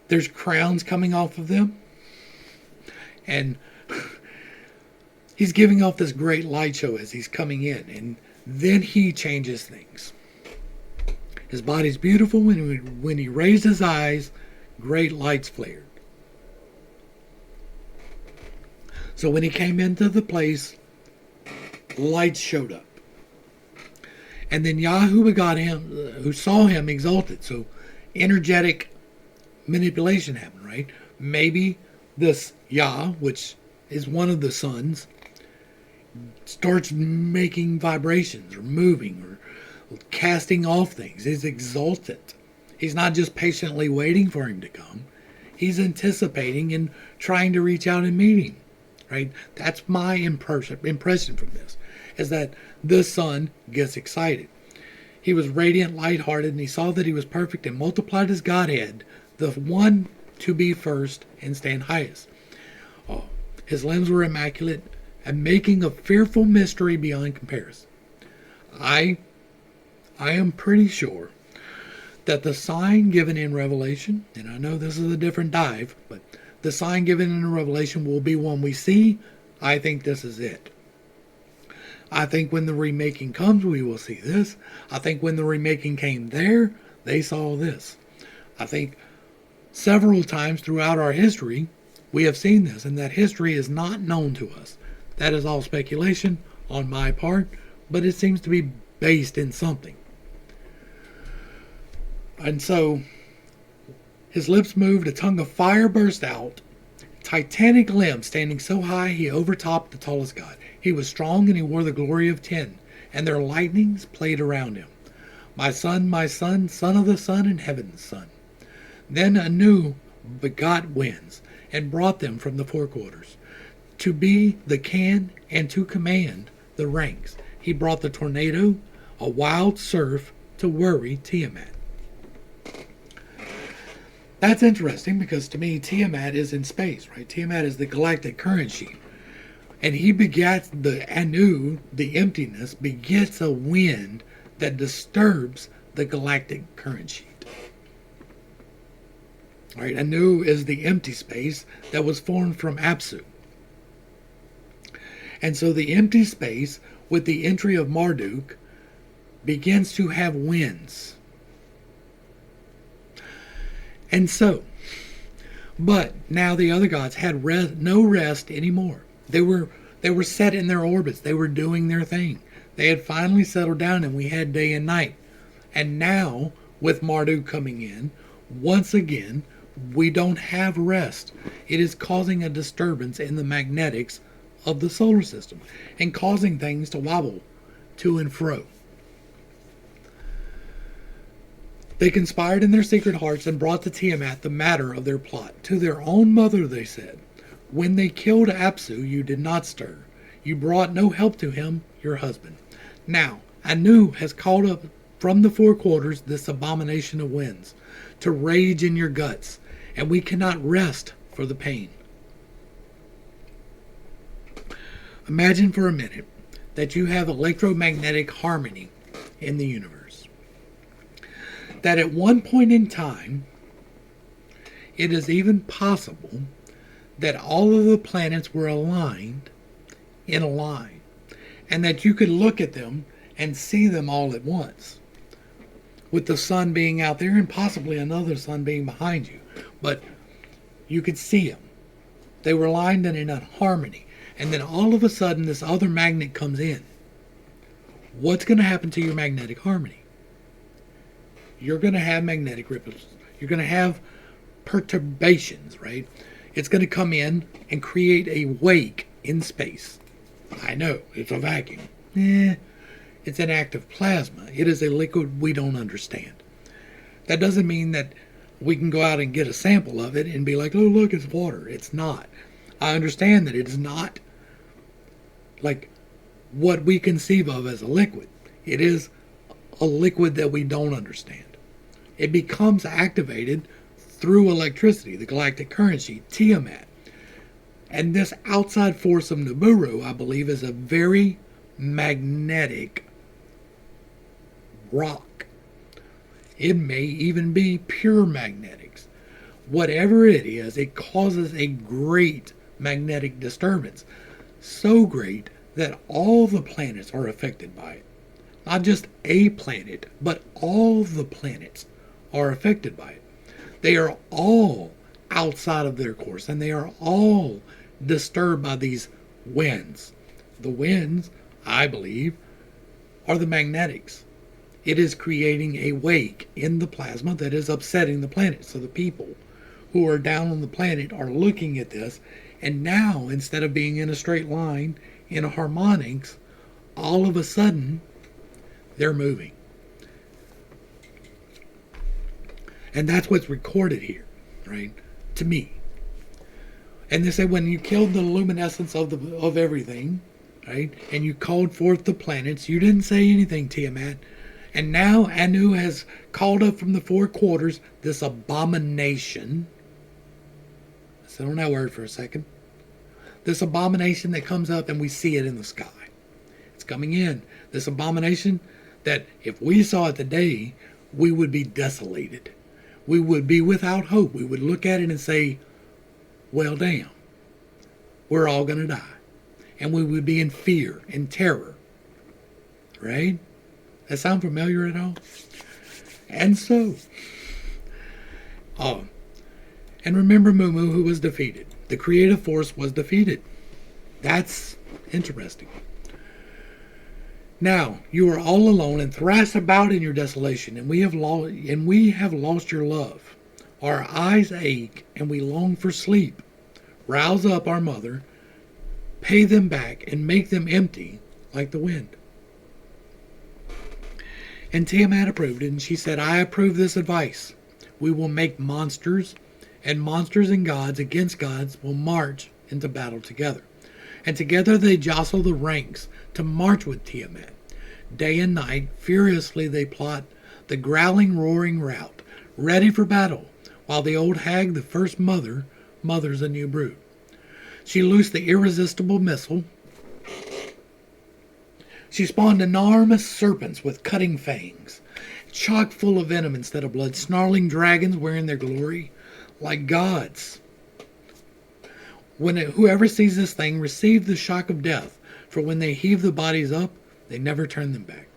there's crowns coming off of them. And he's giving off this great light show as he's coming in. And then he changes things. His body's beautiful. When he raised his eyes, great lights flared. So when he came into the place, lights showed up. And then Yah who begot him, who saw him, exalted. So energetic manipulation happened, right? Maybe this Yah, which is one of the sons, starts making vibrations or moving or casting off things. He's exalted. He's not just patiently waiting for him to come. He's anticipating and trying to reach out and meet him, right? That's my impression from this, is that the son gets excited. He was radiant, lighthearted, and he saw that he was perfect and multiplied his Godhead, the one to be first and stand highest. Oh, his limbs were immaculate and making a fearful mystery beyond comparison. I am pretty sure that the sign given in Revelation, and I know this is a different dive, but the sign given in Revelation will be one we see. I think this is it. I think when the remaking comes, we will see this. I think when the remaking came there, they saw this. I think several times throughout our history, we have seen this, and that history is not known to us. That is all speculation on my part, but it seems to be based in something. And so, his lips moved, a tongue of fire burst out, titanic limbs standing so high he overtopped the tallest god. He was strong and he wore the glory of 10, and their lightnings played around him. My son, son of the sun and heaven's son. Then Anu begot winds, and brought them from the four quarters, to be the can and to command the ranks. He brought the tornado, a wild surf, to worry Tiamat. That's interesting, because to me Tiamat is in space, right? Tiamat is the galactic current sheet. And he begets the Anu, the emptiness, begets a wind that disturbs the galactic current sheet. All right, Anu is the empty space that was formed from Apsu. And so the empty space, with the entry of Marduk, begins to have winds. And so, but now the other gods had no rest anymore. They were set in their orbits. They were doing their thing. They had finally settled down, and we had day and night. And now, with Marduk coming in, once again, we don't have rest. It is causing a disturbance in the magnetics of the solar system and causing things to wobble to and fro. They conspired in their secret hearts and brought to Tiamat the matter of their plot. To their own mother they said, when they killed Apsu, you did not stir. You brought no help to him, your husband. Now, Anu has called up from the four quarters this abomination of winds, to rage in your guts, and we cannot rest for the pain. Imagine for a minute that you have electromagnetic harmony in the universe. that at one point in time, it is even possible that all of the planets were aligned in a line, and that you could look at them and see them all at once, with the sun being out there and possibly another sun being behind you. But you could see them. They were aligned and in a harmony. And then all of a sudden, this other magnet comes in. What's going to happen to your magnetic harmony? You're going to have magnetic ripples. You're going to have perturbations, right? It's going to come in and create a wake in space. I know, it's a vacuum. It's an active plasma. It is a liquid we don't understand. That doesn't mean that we can go out and get a sample of it and be like, oh, look, it's water. It's not. I understand that it is not like what we conceive of as a liquid. It is a liquid that we don't understand. It becomes activated through electricity, the galactic currency, Tiamat. And this outside force of Niburu, I believe, is a very magnetic rock. It may even be pure magnetics. Whatever it is, it causes a great magnetic disturbance. So great that all the planets are affected by it. Not just a planet, but all the planets are affected by it. They are all outside of their course, and they are all disturbed by these winds. The winds, I believe, are the magnetics. It is creating a wake in the plasma that is upsetting the planet. So the people who are down on the planet are looking at this, and now, instead of being in a straight line, in a harmonics, all of a sudden, they're moving. And that's what's recorded here, right? To me. And they say when you killed the luminescence of everything, right? And you called forth the planets, you didn't say anything, Tiamat. And now Anu has called up from the four quarters this abomination. Sit on that word for a second. This abomination that comes up and we see it in the sky. It's coming in. This abomination that if we saw it today, we would be desolated. We would be without hope. We would look at it and say, well, damn, we're all going to die. And we would be in fear and terror. Right? That sound familiar at all? And so, and remember Mumu, who was defeated. The creative force was defeated. That's interesting. Now, you are all alone and thrashed about in your desolation, and we have lost your love. Our eyes ache, and we long for sleep. Rouse up our mother, pay them back, and make them empty like the wind. And Tiamat approved it, and she said, I approve this advice. We will make monsters, and monsters and gods against gods will march into battle together. And together they jostle the ranks to march with Tiamat. Day and night, furiously they plot the growling, roaring rout, ready for battle, while the old hag, the first mother, mothers a new brood. She loosed the irresistible missile. She spawned enormous serpents with cutting fangs, chock full of venom instead of blood, snarling dragons wearing their glory like gods. Whoever sees this thing received the shock of death, for when they heave the bodies up, they never turn them back.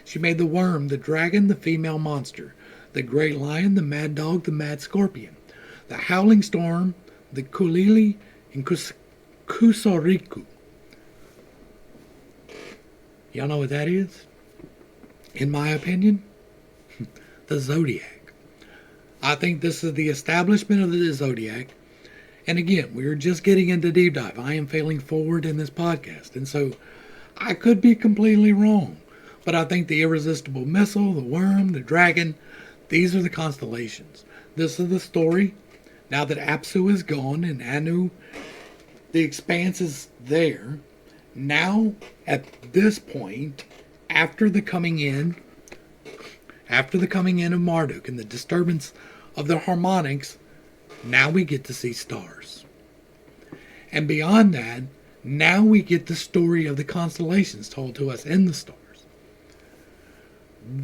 She made the worm, the dragon, the female monster, the great lion, the mad dog, the mad scorpion, the howling storm, the kulili, and kusoriku. Y'all know what that is? In my opinion, the zodiac. I think this is the establishment of the zodiac. And again, we're just getting into deep dive. I am failing forward in this podcast. And so I could be completely wrong. But I think the irresistible missile, the worm, the dragon, these are the constellations. This is the story. Now that Apsu is gone and Anu, the expanse is there. Now, at this point, after the coming in of Marduk and the disturbance of the harmonics, now we get to see stars. And beyond that, now we get the story of the constellations told to us in the stars.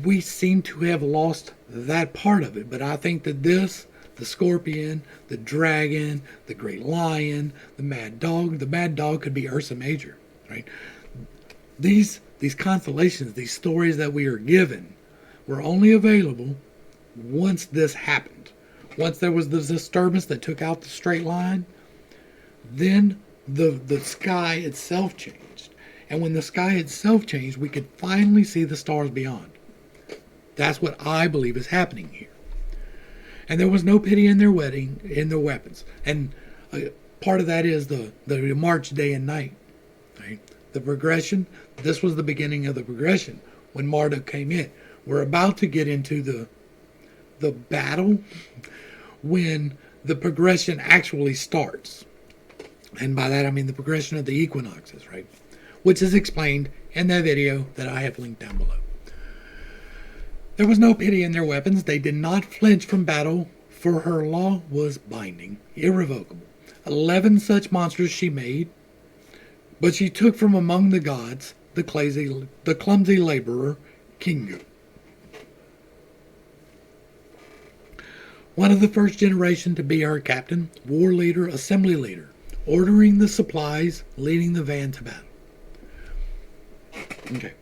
we seem to have lost that part of it. But I think that this, the scorpion, the dragon, the great lion, the mad dog could be Ursa Major, right? These constellations, these stories that we are given, were only available once this happened. Once there was this disturbance that took out the straight line, then the sky itself changed. And when the sky itself changed, we could finally see the stars beyond. That's what I believe is happening here. And there was no pity in their weapons. And part of that is the march day and night. Right? The progression, this was the beginning of the progression when Marduk came in. We're about to get into the battle when the progression actually starts. And by that I mean the progression of the equinoxes, right? Which is explained in that video that I have linked down below. There was no pity in their weapons. They did not flinch from battle, for her law was binding, irrevocable. 11 such monsters she made, but she took from among the gods the clumsy laborer, Kingu. One of the first generation to be her captain, war leader, assembly leader, ordering the supplies, leading the van to battle. Okay.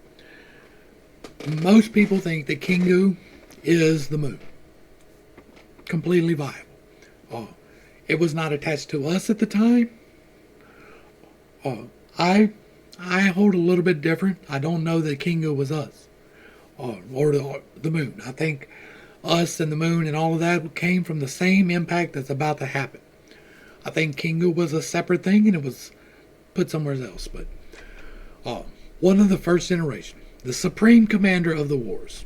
Most people think that Kingu is the moon. Completely viable. It was not attached to us at the time. I hold a little bit different. I don't know that Kingu was us. Or the moon. I think us and the moon and all of that came from the same impact that's about to happen. I think Kingu was a separate thing and it was put somewhere else. But one of the first generation, the supreme commander of the wars.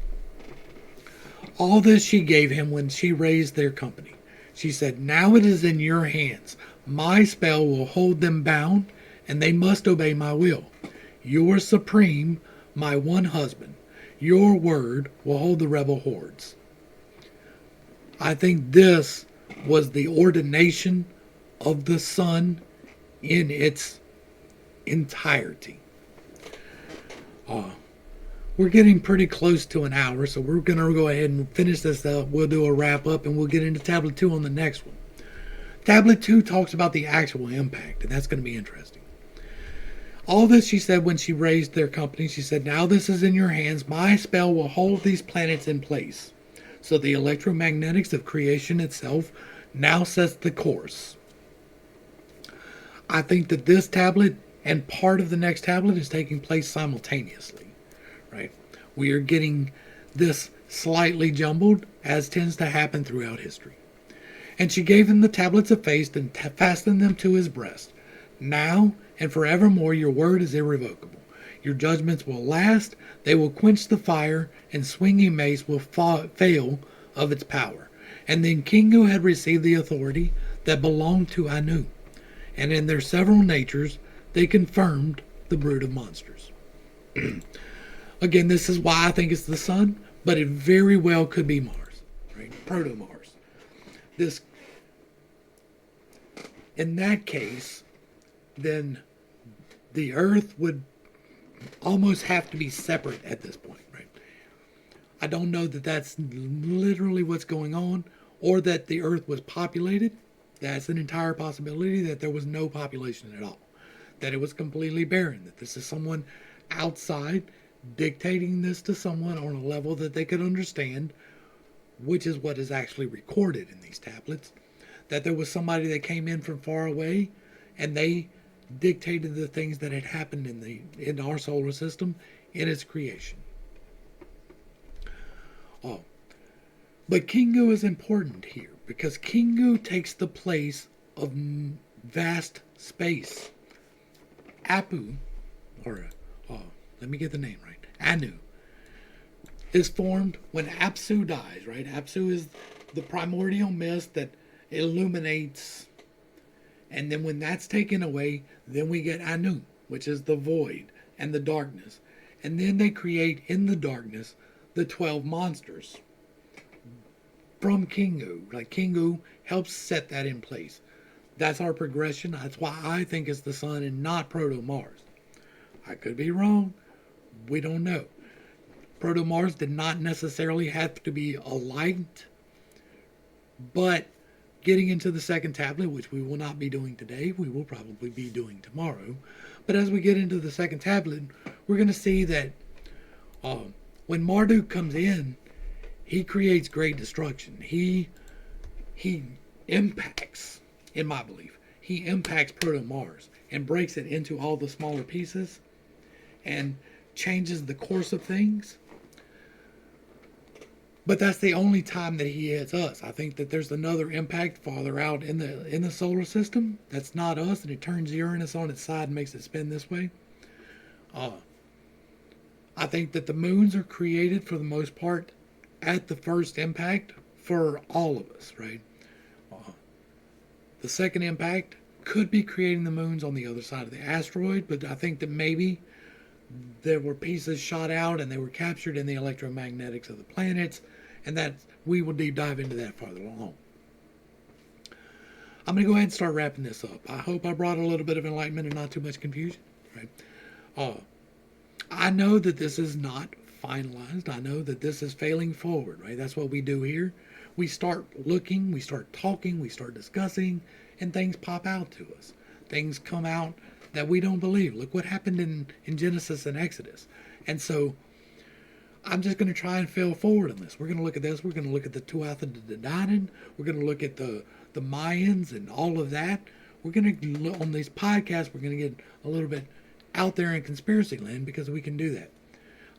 All this she gave him when she raised their company. She said, "Now it is in your hands. My spell will hold them bound, and they must obey my will. Your supreme, my one husband. Your word will hold the rebel hordes." I think this was the ordination of the sun in its entirety. We're getting pretty close to an hour, so we're going to go ahead and finish this up. We'll do a wrap up, and we'll get into Tablet 2 on the next one. Tablet 2 talks about the actual impact, and that's going to be interesting. All this she said when she raised their company. She said, "Now this is in your hands. My spell will hold these planets in place." So the electromagnetics of creation itself now sets the course. I think that this tablet and part of the next tablet is taking place simultaneously. Right? We are getting this slightly jumbled, as tends to happen throughout history. And she gave him the tablets of faith and fastened them to his breast. "Now and forevermore your word is irrevocable. Your judgments will last, they will quench the fire, and swinging mace will fail of its power." And then Kingu had received the authority that belonged to Anu. And in their several natures, they confirmed the brood of monsters. Again, this is why I think it's the sun, but it very well could be Mars, right? Proto-Mars. In that case, then the Earth would almost have to be separate at this point, right? I don't know that that's literally what's going on, or that the Earth was populated. That's an entire possibility, that there was no population at all, that it was completely barren, that this is someone outside dictating this to someone on a level that they could understand, which is what is actually recorded in these tablets, that there was somebody that came in from far away and they dictated the things that had happened in our solar system in its creation. But Kingu is important here because Kingu takes the place of vast space. Apu, or let me get the name right. Anu is formed when Apsu dies, right? Apsu is the primordial mist that illuminates, and then when that's taken away, then we get Anu, which is the void and the darkness. And then they create in the darkness the 12 monsters from Kingu. Like Kingu helps set that in place. That's our progression. That's why I think it's the sun and not Proto-Mars. I could be wrong. We don't know. proto-Mars did not necessarily have to be aligned, but getting into the second tablet, which we will not be doing today, we will probably be doing tomorrow. But as we get into the second tablet, we're going to see that when Marduk comes in, he creates great destruction. He impacts, in my belief, he impacts proto-Mars and breaks it into all the smaller pieces and changes the course of things. But that's the only time that he hits us. I think that there's another impact farther out in the solar system that's not us, and it turns Uranus on its side and makes it spin this way. I think that the moons are created for the most part at the first impact for all of us, right? The second impact could be creating the moons on the other side of the asteroid, but I think that maybe there were pieces shot out and they were captured in the electromagnetics of the planets, and that we will deep dive into that farther along. I'm going to go ahead and start wrapping this up. I hope I brought a little bit of enlightenment and not too much confusion, right? I know that this is not finalized. I know that this is failing forward, right? That's what we do here. We start looking, we start talking, we start discussing, and things pop out to us. Things come out that we don't believe. Look what happened in Genesis and Exodus. And so I'm just going to try and fail forward on this. We're going to look at this. We're going to look at the Tuatha De Danann. We're going to look at the Mayans and all of that. We're going to, on these podcasts, we're going to get a little bit out there in conspiracy land because we can do that.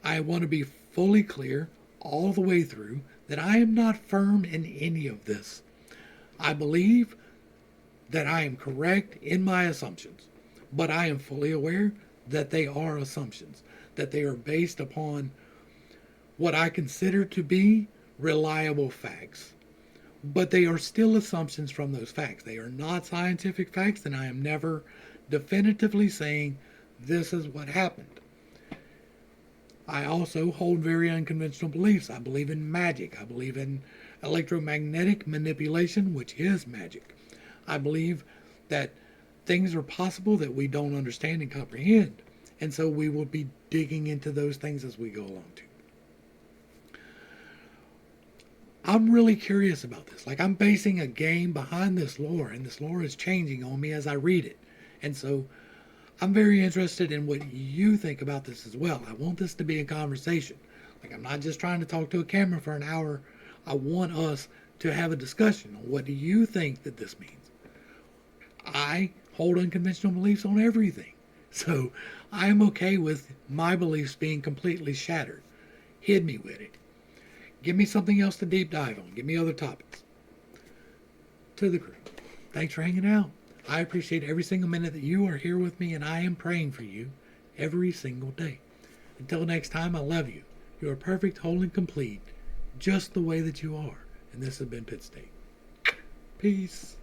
I want to be fully clear all the way through that I am not firm in any of this. I believe that I am correct in my assumptions, but I am fully aware that they are assumptions, that they are based upon what I consider to be reliable facts. But they are still assumptions from those facts. They are not scientific facts, and I am never definitively saying this is what happened. I also hold very unconventional beliefs. I believe in magic. I believe in electromagnetic manipulation, which is magic. I believe that things are possible that we don't understand and comprehend. And so we will be digging into those things as we go along too. I'm really curious about this. Like, I'm basing a game behind this lore, and this lore is changing on me as I read it. And so I'm very interested in what you think about this as well. I want this to be a conversation. Like, I'm not just trying to talk to a camera for an hour. I want us to have a discussion on what do you think that this means. I hold unconventional beliefs on everything. So I am okay with my beliefs being completely shattered. Hit me with it. Give me something else to deep dive on. Give me other topics. To the crew, thanks for hanging out. I appreciate every single minute that you are here with me, and I am praying for you every single day. Until next time, I love you. You are perfect, whole, and complete, just the way that you are. And this has been pittstake. Peace.